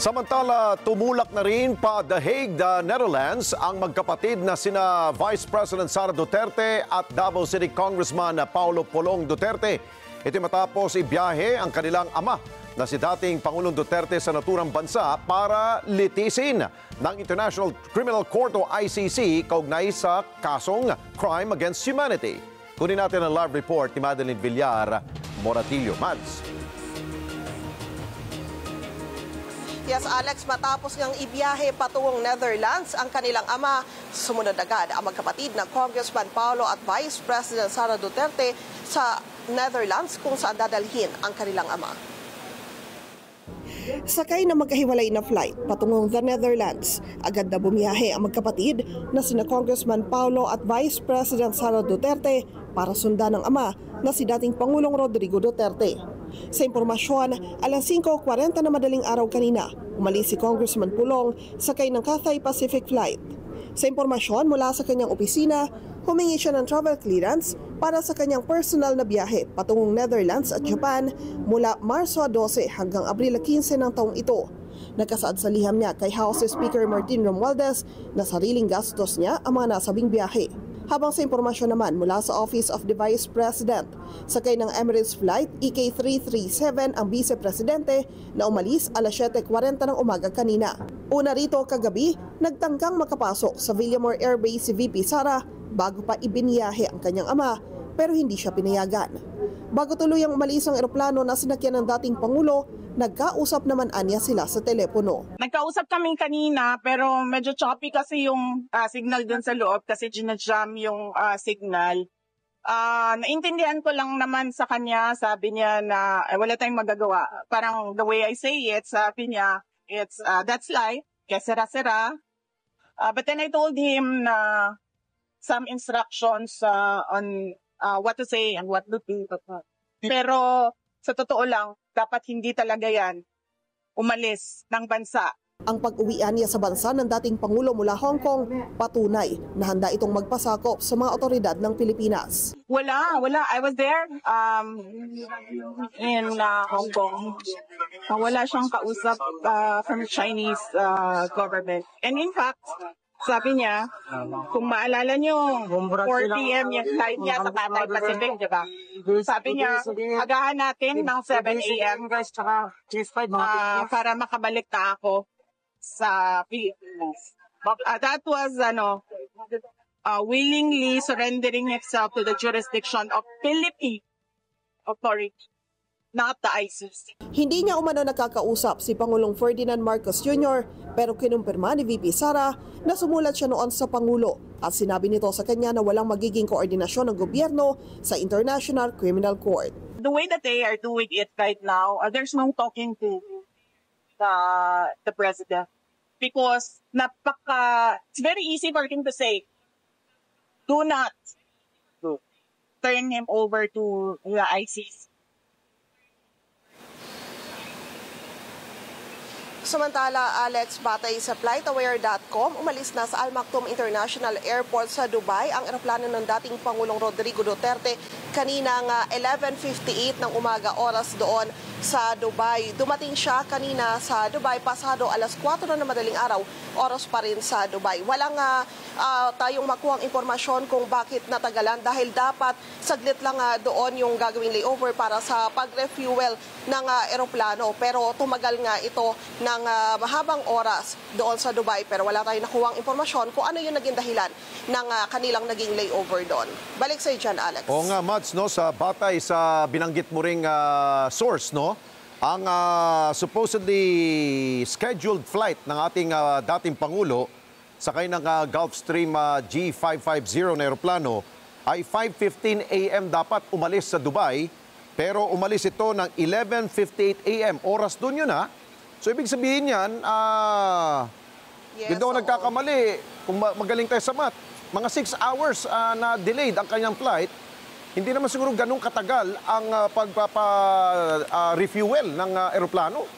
Samantala, tumulak na rin pa The Hague, Netherlands ang magkapatid na sina Vice President Sara Duterte at Davao City Congressman Paulo Polong Duterte. Ito matapos ibiyahe ang kanilang ama na si dating Pangulong Duterte sa naturang bansa para litisin ng International Criminal Court o ICC kaugnay sa kasong Crime Against Humanity. Kunin natin ang live report ni Madeline Villar Moratillo. Mads. Yes, Alex, matapos ngang ibiyahe patungong Netherlands ang kanilang ama, sumunod agad ang magkapatid na Congressman Paulo at Vice President Sara Duterte sa Netherlands kung saan dadalhin ang kanilang ama. Sakay na magkahiwalay na flight patungong the Netherlands, agad na bumiyahe ang magkapatid na sina Congressman Paulo at Vice President Sara Duterte para sundan ng ama na si dating Pangulong Rodrigo Duterte. Sa impormasyon, alas 5:40 na madaling araw kanina, umalis si Congressman Pulong sakay ng Cathay Pacific flight. Sa impormasyon mula sa kanyang opisina, humingi siya ng travel clearance para sa kanyang personal na biyahe patungong Netherlands at Japan mula Marso 12 hanggang Abril 15 ng taong ito. Nagkasaad sa liham niya kay House Speaker Martin Romualdez na sariling gastos niya ang mga nasabing biyahe. Habang sa impormasyon naman mula sa Office of the Vice President, sakay ng Emirates Flight EK337 ang Vice Presidente na umalis alas 7:40 ng umaga kanina. Una rito kagabi, nagtangkang makapasok sa Villamor Air Base si VP Sara bago pa ibiniyahe ang kanyang ama pero hindi siya pinayagan. Bago tuluyang umalis ang eroplano na sinakyan ng dating Pangulo, nagkausap naman anya sila sa telepono. Nagkausap kami kanina pero medyo choppy kasi yung signal dun sa loob kasi ginajam yung signal. Naintindihan ko lang naman sa kanya, sabi niya na wala tayong magagawa. Parang the way I say it, sabi niya, it's that's life, kaya sera-sera. But then I told him na some instructions on what to say and what to do. Pero sa totoo lang, dapat hindi talaga yan umalis ng bansa. Ang pag-uwian niya sa bansa ng dating Pangulo mula Hong Kong, patunay na handa itong magpasakop sa mga otoridad ng Pilipinas. Wala. I was there in Hong Kong. Wala siyang kausap from Chinese government. And in fact, sabi niya, kung maalala niyo, 4 p.m. yung flight niya sa Cathay Pacific, di ba? Sabi niya, agahan natin ng 7 a.m. Para makabalik na ako sa Pilipinas. That was, willingly surrendering himself to the jurisdiction of Philippine authority, not the ICC. Hindi niya umano nakakausap si Pangulong Ferdinand Marcos Jr. pero kinumpirma ni VP Sara na sumulat siya noon sa Pangulo at sinabi nito sa kanya na walang magiging koordinasyon ng gobyerno sa International Criminal Court. The way that they are doing it right now, there's no talking to the president because it's very easy for him to say, do not turn him over to the ICC. Samantala, Alex, batay sa FlightAware.com, umalis na sa Al Maktoum International Airport sa Dubai ang eroplano ng dating Pangulong Rodrigo Duterte kaninang 11:58 ng umaga oras doon sa Dubai. Dumating siya kanina sa Dubai pasado alas 4 na madaling araw, oras pa rin sa Dubai. Walang tayong makuhang impormasyon kung bakit natagalan dahil dapat saglit lang doon yung gagawing layover para sa pag-refuel ng eroplano. Pero tumagal nga ito ng mahabang oras doon sa Dubai pero wala tayong nakuhang impormasyon kung ano yung naging dahilan ng kanilang naging layover doon. Balik sa iyo dyan, Alex. Oo nga, Mads, no, sa batay sa binanggit mo ring source, no, ang supposedly scheduled flight ng ating dating Pangulo sakay ng Gulfstream G550 na aeroplano ay 5:15 a.m. dapat umalis sa Dubai pero umalis ito ng 11:58 a.m. Oras doon yun, ha? So ibig sabihin yan, yun daw nagkakamali. Kung magaling tayo sa math, mga 6 hours na delayed ang kanyang flight. Hindi naman siguro ganun katagal ang pagpapa-refuel ng eroplano.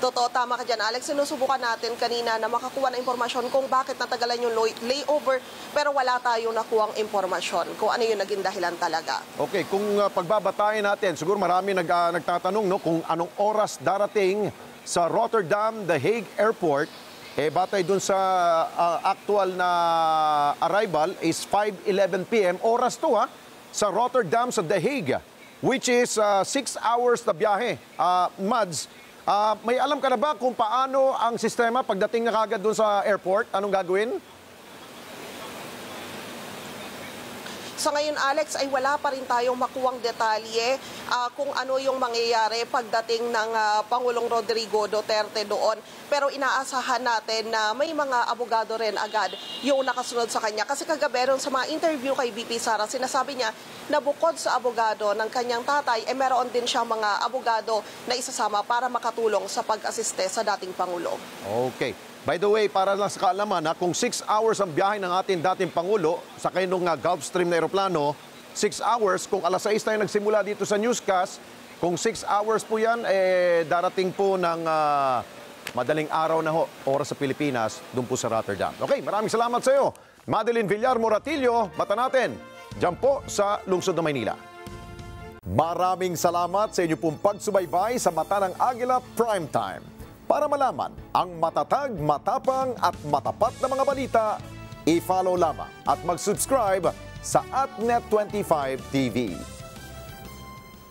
Totoo, tama ka dyan, Alex. Sinusubukan natin kanina na makakuha ng impormasyon kung bakit natagalan yung layover, pero wala tayong nakuhang impormasyon kung ano yung naging dahilan talaga. Okay, kung pagbabatayin natin, siguro marami nagtatanong no, kung anong oras darating sa Rotterdam, The Hague Airport. Batay dun sa actual na arrival is 5:11 p.m. Oras to sa Rotterdam, sa The Hague, which is 6 hours na biyahe. Mads, may alam ka na ba kung paano ang sistema pagdating na kagad dun sa airport? Anong gagawin? Sa ngayon, Alex, ay wala pa rin tayong makuwang detalye kung ano yung mangyayari pagdating ng Pangulong Rodrigo Duterte doon. Pero inaasahan natin na may mga abogado rin agad yung nakasunod sa kanya. Kasi kagabi ron sa mga interview kay VP Sara, sinasabi niya na bukod sa abogado ng kanyang tatay, meron din siyang mga abogado na isasama para makatulong sa pag-asiste sa dating Pangulo. Okay. By the way, para lang sa kaalaman, kung 6 hours ang biyahe ng ating dating Pangulo, sakay nung Gulfstream na aeroplano, 6 hours, kung alas 6 tayo nagsimula dito sa newscast, kung 6 hours po yan, darating po ng madaling araw na oras sa Pilipinas, doon po sa Rotterdam. Okay, maraming salamat sa iyo. Madeline Villar Moratillo, mata natin, dyan po sa lungsod ng Maynila. Maraming salamat sa inyo pong pagsubaybay sa Mata ng Agila Primetime. Para malaman ang matatag, matapang at matapat na mga balita, i-follow lamang at mag-subscribe sa @Net25 TV.